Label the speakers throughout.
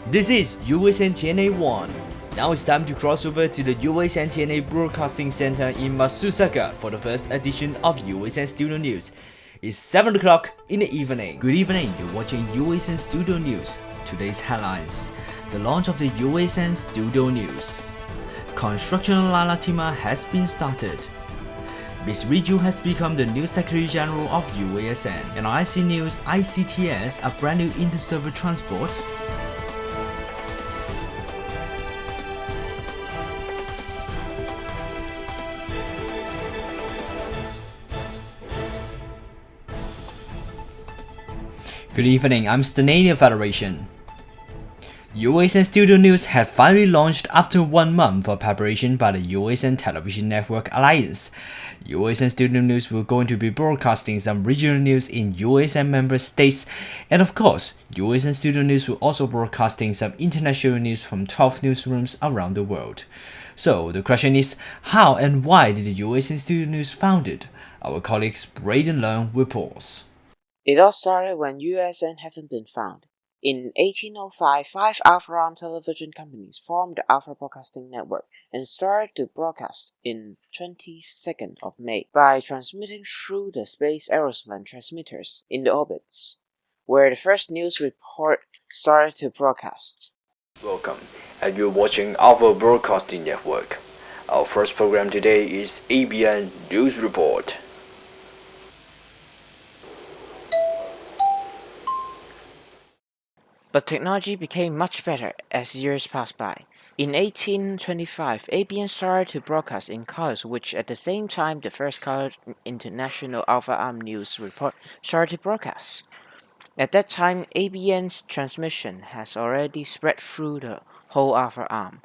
Speaker 1: This is USN TNA 1. Now it's time to cross over to the USN TNA Broadcasting Center in Matsusaka for the first edition of USN Studio News. It's 7 o'clock in the evening. Good evening, you're watching USN Studio News. Today's headlines: the launch of the USN Studio News. Construction on Leijonatima has been started. Ms. Riju has become the new Secretary General of UASN. And IC News ICTS, a brand new inter-server transport. Good evening, I'm Leijonatima. UASN Studio News had finally launched after 1 month of preparation by the UASN Television Network Alliance. UASN Studio News will going to be broadcasting some regional news in UASN member states, and of course, UASN Studio News will also broadcasting some international news from 12 newsrooms around the world. So the question is, how and why did the UASN Studio News founded? Our colleagues Braden Leung reports.
Speaker 2: It all started when USN hadn't been found. In 1805, 5 Alpha-arm television companies formed the Alpha Broadcasting Network and started to broadcast in 22nd of May by transmitting through the space aeroplane transmitters in the orbits, where the first news report started to broadcast.
Speaker 1: Welcome, and you're watching Alpha Broadcasting Network. Our first program today is ABN News Report.
Speaker 2: But technology became much better as years passed by. In 1825, ABN started to broadcast in colors, which at the same time the first colored International Alpha-arm News Report started to broadcast. At that time, ABN's transmission has already spread through the whole Alpha-arm.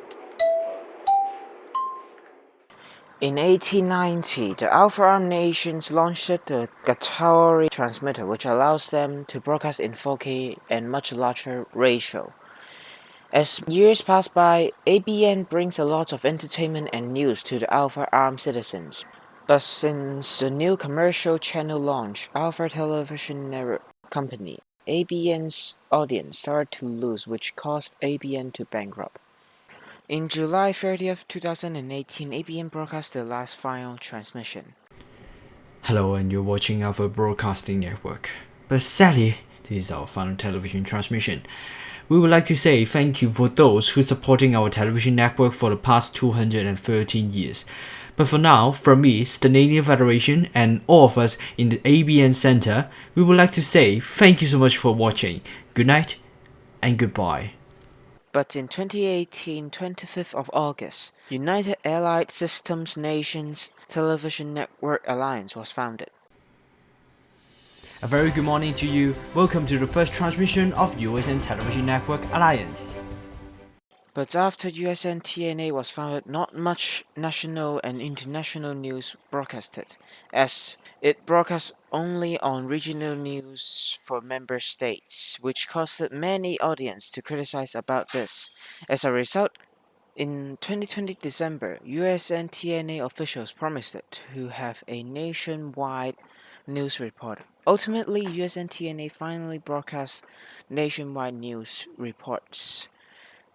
Speaker 2: In 1890, the Alpha-arm nations launched the Gatari transmitter, which allows them to broadcast in 4K and much larger ratio. As years pass by, ABN brings a lot of entertainment and news to the Alpha-arm citizens. But since the new commercial channel launch, Alpha Television Company, ABN's audience started to lose, which caused ABN to bankrupt. In July 30th, 2018, ABN broadcast the last final transmission.
Speaker 1: Hello, and you're watching Alpha Broadcasting Network. But sadly, this is our final television transmission. We would like to say thank you for those who supporting our television network for the past 213 years. But for now, from me, Leijonatima, and all of us in the ABN Center, we would like to say thank you so much for watching. Good night and goodbye.
Speaker 2: But in 2018, 25th of August, United Allied Systems Nations Television Network Alliance was founded.
Speaker 1: A very good morning to you. Welcome to the first transmission of USN Television Network Alliance.
Speaker 2: But after USN TNA was founded, not much national and international news broadcasted, as it broadcast only on regional news for member states, which caused many audience to criticize about this. As a result, in 2020 December, USN TNA officials promised to have a nationwide news report. Ultimately, USN TNA finally broadcast nationwide news reports,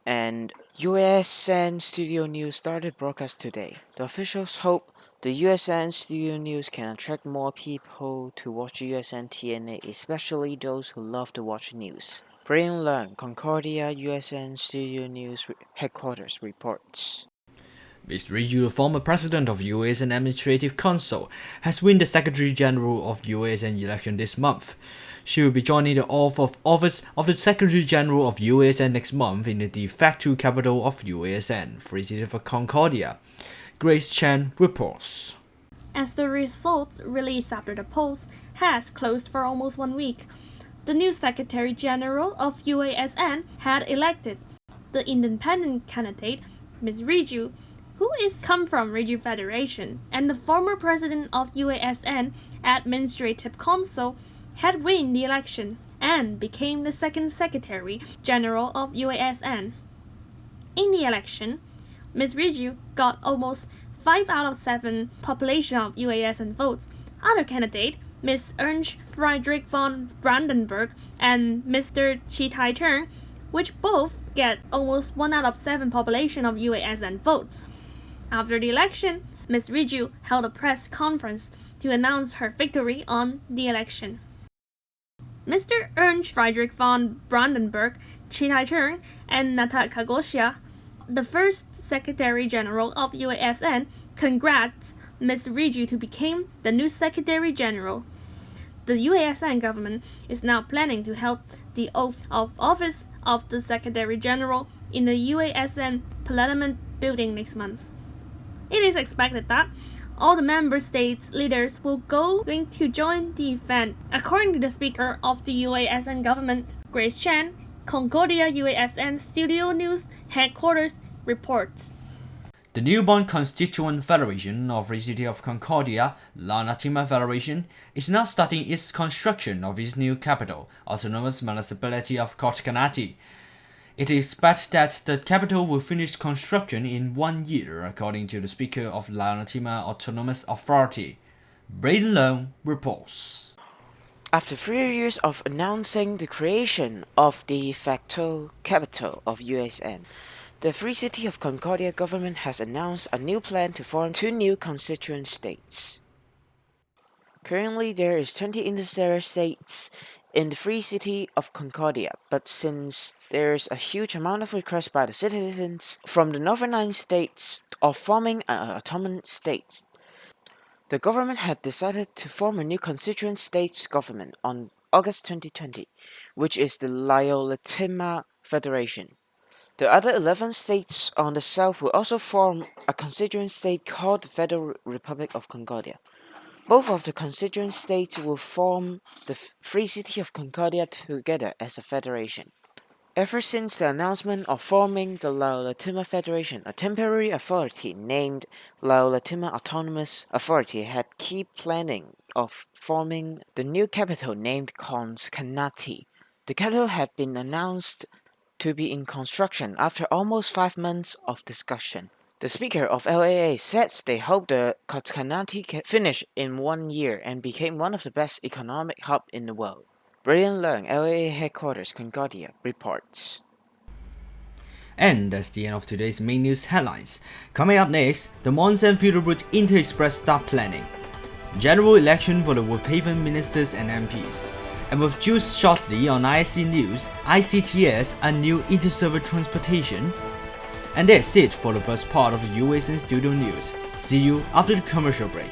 Speaker 2: and UASN Studio News started broadcast today. The officials hope the USN Studio News can attract more people to watch USN TNA, especially those who love to watch news. Braden Leung, Concordia USN Studio News Headquarters reports.
Speaker 1: Ms. Riju, the former president of UASN Administrative Council, has won the Secretary General of UASN election this month. She will be joining the oath of office of the Secretary General of UASN next month in the de facto capital of UASN, Free City of Concordia. Grace Chan reports.
Speaker 3: As the results released after the polls has closed for almost 1 week, the new Secretary General of UASN had elected the independent candidate, Ms. Riju, who is come from Riju Federation, and the former president of UASN Administrative Council had won the election and became the second Secretary General of UASN. In the election, Ms. Riju got almost 5 out of 7 population of UASN votes. Other candidate, Ms. Ernst Friedrich von Brandenburg and Mr. Chi Tai-chung, which both get almost 1 out of 7 population of UASN votes. After the election, Ms. Riju held a press conference to announce her victory on the election. Mr. Ernst Friedrich von Brandenburg, Chi Tai-chung, and Nata Kagoshia, the first Secretary General of UASN, congrats Ms. Riju to become the new Secretary General. The UASN government is now planning to hold the oath of office of the Secretary General in the UASN Parliament building next month. It is expected that all the member states' leaders will going to join the event. According to the Speaker of the UASN government, Grace Chan, Concordia UASN Studio News Headquarters reports.
Speaker 1: The newborn Constituent Federation of the City of Concordia, Leijonatima Federation, is now starting its construction of its new capital, Autonomous Municipality of Kotkanati. It is expected that the capital will finish construction in 1 year, according to the Speaker of Leijonatima Autonomous Authority. Braden Leung reports.
Speaker 2: After 3 years of announcing the creation of the de facto capital of USN, the Free City of Concordia government has announced a new plan to form 2 new constituent states. Currently, there is 20 interstellar states in the Free City of Concordia, but since there's a huge amount of requests by the citizens from the northern 9 states of forming an autonomous state, the government had decided to form a new constituent states government on August 2020, which is the Leijonatima Federation. The other 11 states on the south will also form a constituent state called the Federal Republic of Concordia. Both of the constituent states will form the Free City of Concordia together as a federation. Ever since the announcement of forming the Leijonatima Federation, a temporary authority named Leijonatima Autonomous Authority had kept planning of forming the new capital named Kotkanati. The capital had been announced to be in construction after almost 5 months of discussion. The Speaker of LAA said they hope the Kotkanati can finish in 1 year and become one of the best economic hubs in the world. Brian Leung, LAA Headquarters, Concordia, reports.
Speaker 1: And that's the end of today's main news headlines. Coming up next, the Moundsand-Fetarute InterExpress start planning. General election for the Wolfhaven ministers and MPs. And with juice shortly on ISC News, ICTS and new inter-server transportation. And that's it for the first part of the UASN Studio News. See you after the commercial break.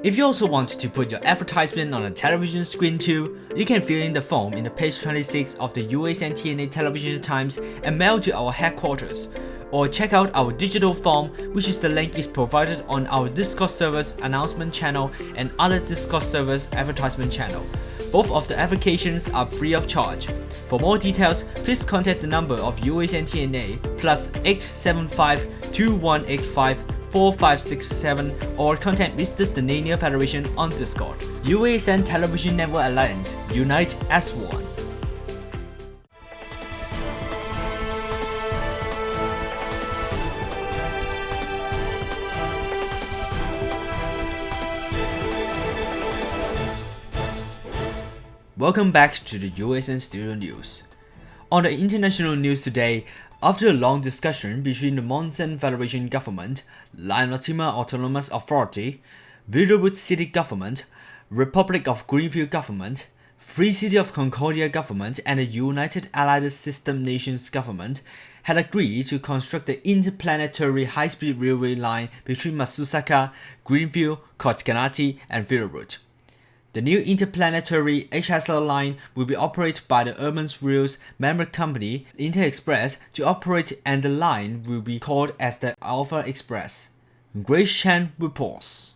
Speaker 1: If you also want to put your advertisement on a television screen too, you can fill in the form in the page 26 of the USN TNA Television Times and mail to our headquarters. Or check out our digital form, which is the link is provided on our Discord servers announcement channel and other Discord servers advertisement channel. Both of the applications are free of charge. For more details, please contact the number of USN TNA +875 2185 4567 or contact Mr. Stanania Federation on Discord. UASN Television Network Alliance, unite as one. Welcome back to the UASN Studio News. On the international news today, after a long discussion between the Moundsand-Fetarute government, Leijonatima Autonomous Authority, Fetarute City Government, Republic of Greenfield Government, Free City of Concordia Government, and the United Allied System Nations Government, had agreed to construct the Interplanetary high-speed railway line between Matsusaka, Greenfield, Kotikanati, and Fetarute. The new Interplanetary HSL line will be operated by the Urban Rail's member company, InterExpress, to operate, and the line will be called as the Alpha Express. Grace Chan reports.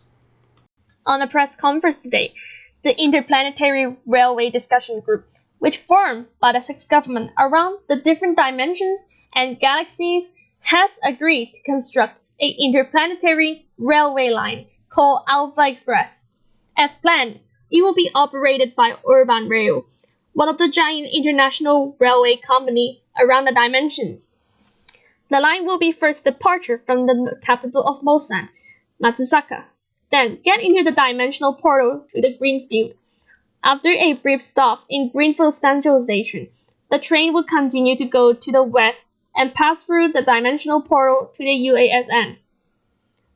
Speaker 3: On a press conference today, the Interplanetary Railway Discussion Group, which formed by the six governments around the different dimensions and galaxies, has agreed to construct an interplanetary railway line called Alpha Express. As planned, it will be operated by Urban Rail, one of the giant international railway companies around the dimensions. The line will be first departure from the capital of Moundsand, Matsusaka, then get into the dimensional portal to the Greenfield. After a brief stop in Greenfield Central Station, the train will continue to go to the west and pass through the dimensional portal to the UASN.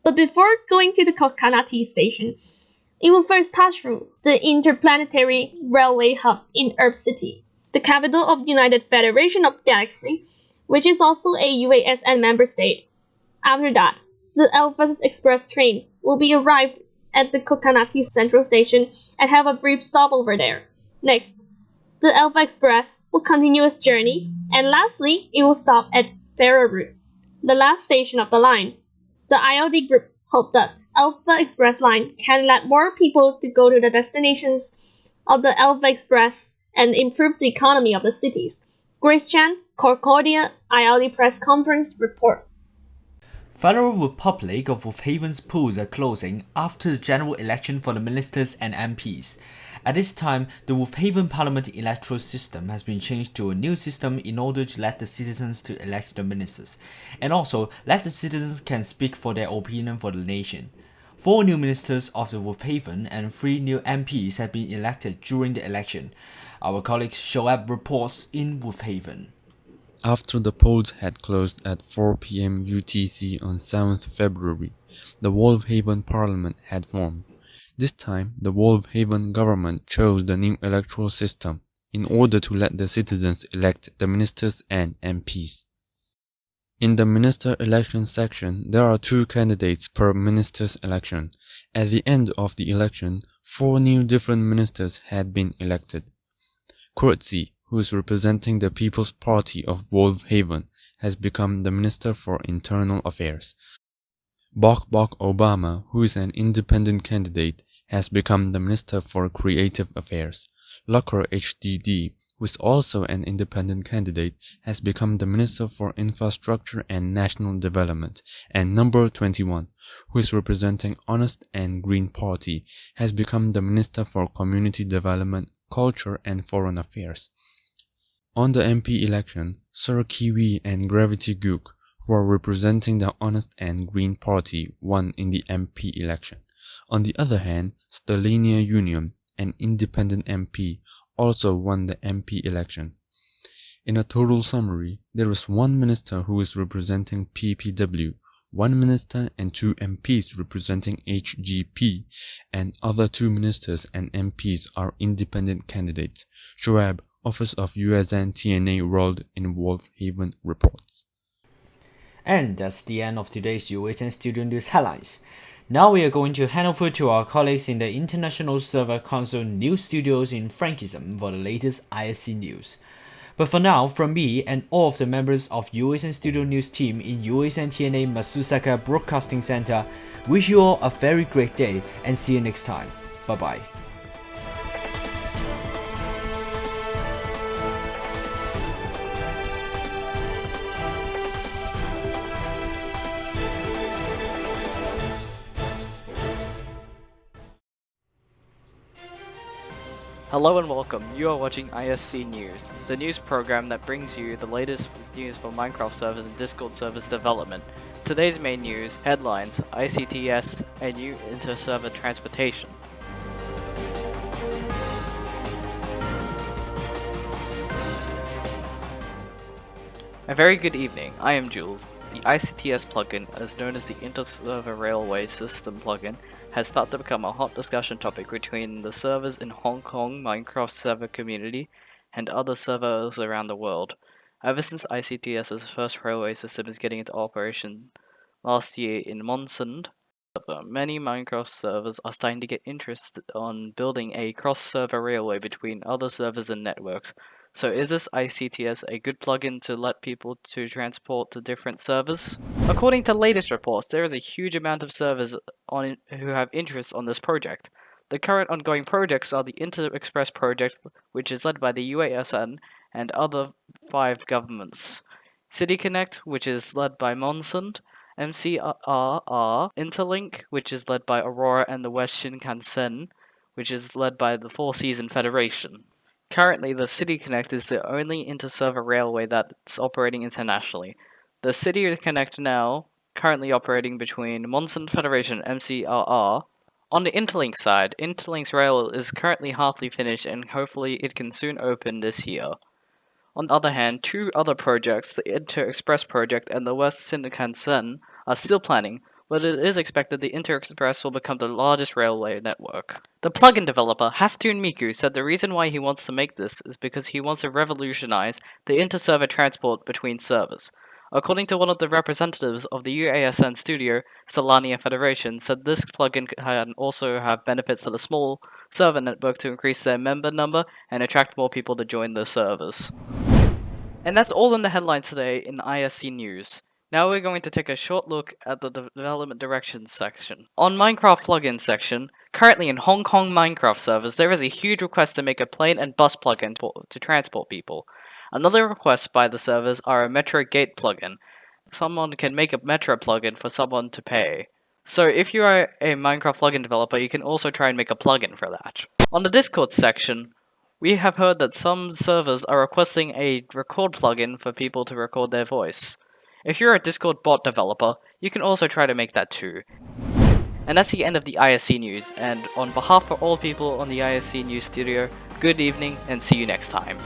Speaker 3: But before going to the Kotikanati station, it will first pass through the Interplanetary Railway Hub in Earth City, the capital of United Federation of Galaxy, which is also a UASN member state. After that, the Alpha Express train will be arrived at the Kotikanati Central Station and have a brief stop over there. Next, the Alpha Express will continue its journey, and lastly, it will stop at Fetarute, the last station of the line. The ILD group hope that Alpha Express line can let more people to go to the destinations of the Alpha Express and improve the economy of the cities. Grace Chan, Concordia ILD Press Conference Report.
Speaker 1: Federal Republic of Wolfhaven's polls are closing after the general election for the ministers and MPs. At this time, the Wolfhaven Parliament electoral system has been changed to a new system in order to let the citizens to elect the ministers, and also let the citizens can speak for their opinion for the nation. 4 new ministers of the Wolfhaven and 3 new MPs have been elected during the election. Our colleague Shoaib reports in Wolfhaven.
Speaker 4: After the polls had closed at 4 p.m. UTC on 7th February, the Wolvhaven Parliament had formed. This time, the Wolvhaven government chose the new electoral system in order to let the citizens elect the ministers and MPs. In the minister election section, there are 2 candidates per minister's election. At the end of the election, 4 new different ministers had been elected. Kurtzi, who is representing the People's Party of Wolfhaven, has become the Minister for Internal Affairs. Bok Obama, who is an independent candidate, has become the Minister for Creative Affairs. Lucker HDD, who is also an independent candidate, has become the Minister for Infrastructure and National Development. And number 21, who is representing Honest and Green Party, has become the Minister for Community Development, Culture and Foreign Affairs. On the MP election, Sir Kiwi and Gravity Gook, who are representing the Honest and Green Party, won in the MP election. On the other hand, Stellania Union, an independent MP, also won the MP election. In a total summary, there is 1 minister who is representing PPW, 1 minister and 2 MPs representing HGP, and other 2 ministers and MPs are independent candidates. Shoaib, Office of USN TNA World in Wolfhaven reports.
Speaker 1: And that's the end of today's UASN Studio News headlines. Now we are going to hand over to our colleagues in the International Server Console News Studios in Frankism for the latest ISC news. But for now, from me and all of the members of UASN Studio News team in USN TNA Matsusaka Broadcasting Center, wish you all a very great day and see you next time. Bye bye.
Speaker 5: Hello and welcome, you are watching ISC News, the news program that brings you the latest news for Minecraft servers and Discord servers development. Today's main news, headlines, ICTS, and new inter-server transportation. A very good evening, I am Jules. The ICTS plugin, as known as the Inter-Server Railway System plugin, has started to become a hot discussion topic between the servers in Hong Kong Minecraft server community and other servers around the world. Ever since ICTS's first railway system is getting into operation last year in Moundsand, many Minecraft servers are starting to get interested on building a cross-server railway between other servers and networks. So is this ICTS a good plugin to let people to transport to different servers? According to latest reports, there is a huge amount of servers who have interest on this project. The current ongoing projects are the InterExpress project, which is led by the UASN and other 5 governments. CityConnect, which is led by Moundsand, MCRR Interlink, which is led by Aurora, and the West Shinkansen, which is led by the Four Season Federation. Currently, the CityConnect is the only inter-server railway that's operating internationally. The CityConnect now currently operating between Moundsand-Fetarute and MCRR. On the Interlink side, Interlink's rail is currently halfly finished and hopefully it can soon open this year. On the other hand, 2 other projects, the InterExpress project and the West Shinkansen, are still planning, but it is expected the InterExpress will become the largest railway network. The plugin developer, Hastun Miku, said the reason why he wants to make this is because he wants to revolutionize the inter-server transport between servers. According to one of the representatives of the UASN Studio News Federation, said this plugin can also have benefits to the small server network to increase their member number and attract more people to join the servers. And that's all in the headlines today in ISC News. Now we're going to take a short look at the development directions section. On Minecraft plugin section, currently in Hong Kong Minecraft servers, there is a huge request to make a plane and bus plugin to transport people. Another request by the servers are a Metro Gate plugin. Someone can make a Metro plugin for someone to pay. So if you are a Minecraft plugin developer, you can also try and make a plugin for that. On the Discord section, we have heard that some servers are requesting a record plugin for people to record their voice. If you're a Discord bot developer, you can also try to make that too. And that's the end of the ISC News, and on behalf of all people on the ISC News Studio, good evening and see you next time.